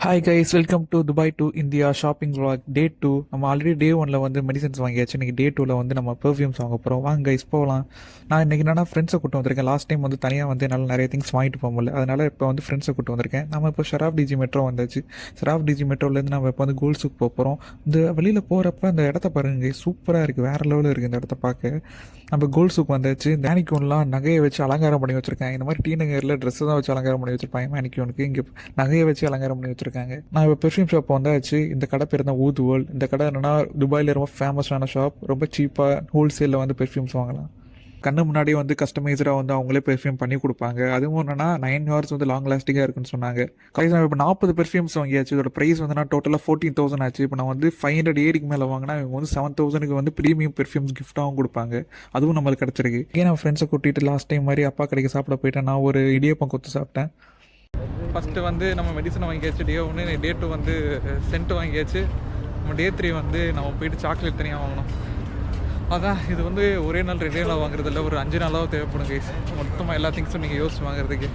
Hi guys, welcome to Dubai to India shopping vlog டே 2. நம்ம already டே 1ல் வந்து medicines வாங்கியாச்சு. இன்றைக்கி டே 2ல் வந்து நம்ம பெர்ஃப்யூம்ஸ் வாங்க போகிறோம். வாங்க கைஸ் போகலாம். நான் இன்றைக்கி என்னன்னா ஃப்ரெண்ட்ஸை கூட்டு வந்திருக்கேன். லாஸ்ட் டைம் வந்து தனியாக வந்து என்னால் நிறைய திங்ஸ் வாங்கிட்டு போக முடியல. அதனால் இப்போ வந்து ஃப்ரெண்ட்ஸை கூட்டு வந்திருக்கேன். நம்ம இப்போ ஷராஃப் டிஜி மெட்ரோ வந்தாச்சு. ஷராஃப் டிஜி மெட்ரோலேருந்து நம்ம இப்போ வந்து கோல்ஸுக்கு போக போகிறோம். இந்த வெளியில் போகிறப்ப அந்த இடத்த பாருங்க, சூப்பராக இருக்குது, வேறு லெவலில் இருக்குது இந்த இடத்த பார்க்க. நம்ம கோல்ஸுக்கு வந்தாச்சு. இந்த மேனிக்யூன்லாம் நகையை வச்சு அலங்காரம் பண்ணி வச்சுருக்காங்க. இந்த மாதிரி டி நகரில் ட்ரெஸ்ஸை தான் வச்சு அலங்காரம் பண்ணி வச்சுருப்பாங்க. மேனிக்யூனுக்கு இங்கே நகையை வச்சு அலங்காரம் பண்ணி வச்சுருக்காங்க. நான் இப்போ பெர்ஃப்யூம் ஷாப் வந்தாச்சு. இந்த கடை பேர் தான் ஊத் வேர்ல்ட். இந்த கடை என்னன்னா துபாயில் ரொம்ப ஃபேமஸான ஷாப். ரொம்ப சீப்பாக ஹோல்சேலில் வந்து பெர்ஃப்யூம்ஸ் வாங்கலாம். கண்ணு முன்னாடியே வந்து கஸ்டமைஸ்டாக வந்து அவங்களே பெர்ஃப்யூம் பண்ணி கொடுப்பாங்க. அதுவும் என்னன்னா 9 hours வந்து லாங் லாஸ்டிங்காக இருக்குன்னு சொன்னாங்க. கைஸ் இப்போ 40 பெர்ஃப்யூம்ஸ் வாங்கியாச்சு. இதோட ப்ரைஸ் வந்து நான் டோட்டலாக 14,000 ஆச்சு. இப்போ நான் வந்து 500 ஏடிக்கு மேலே வாங்கினா இவங்க வந்து 7,000க்கு வந்து ப்ரீமியம் பெர்ஃப்யூம்ஸ் கிஃப்ட்டாகவும் கொடுப்பாங்க. அதுவும் நம்மளுக்கு கிடச்சிருக்கு. ஏன் நான் ஃப்ரெண்ட்ஸை கூட்டிகிட்டு லாஸ்ட் டைம் மாதிரி அப்பா கடைக்கு சாப்பிட போயிட்டேன். நான் ஒரு இடியப்பம் கொத்து சாப்பிட்டேன். ஃபஸ்ட்டு வந்து நம்ம மெடிசனை வாங்கியாச்சு. டே 1, டே 2 வந்து சென்ட் வாங்கியாச்சு. நம்ம டே 3 வந்து நம்ம போயிட்டு சாக்லேட் தனியாக வாங்கணும். அதான் இது வந்து ஒரே நாள் 2 நாள் வாங்குறதில்ல, ஒரு 5 நாளாகவும் தேவைப்படும் கைஸ். மொத்தமாக எல்லா திங்ஸும் நீங்கள் யோசிச்சு வாங்குறதுக்கு.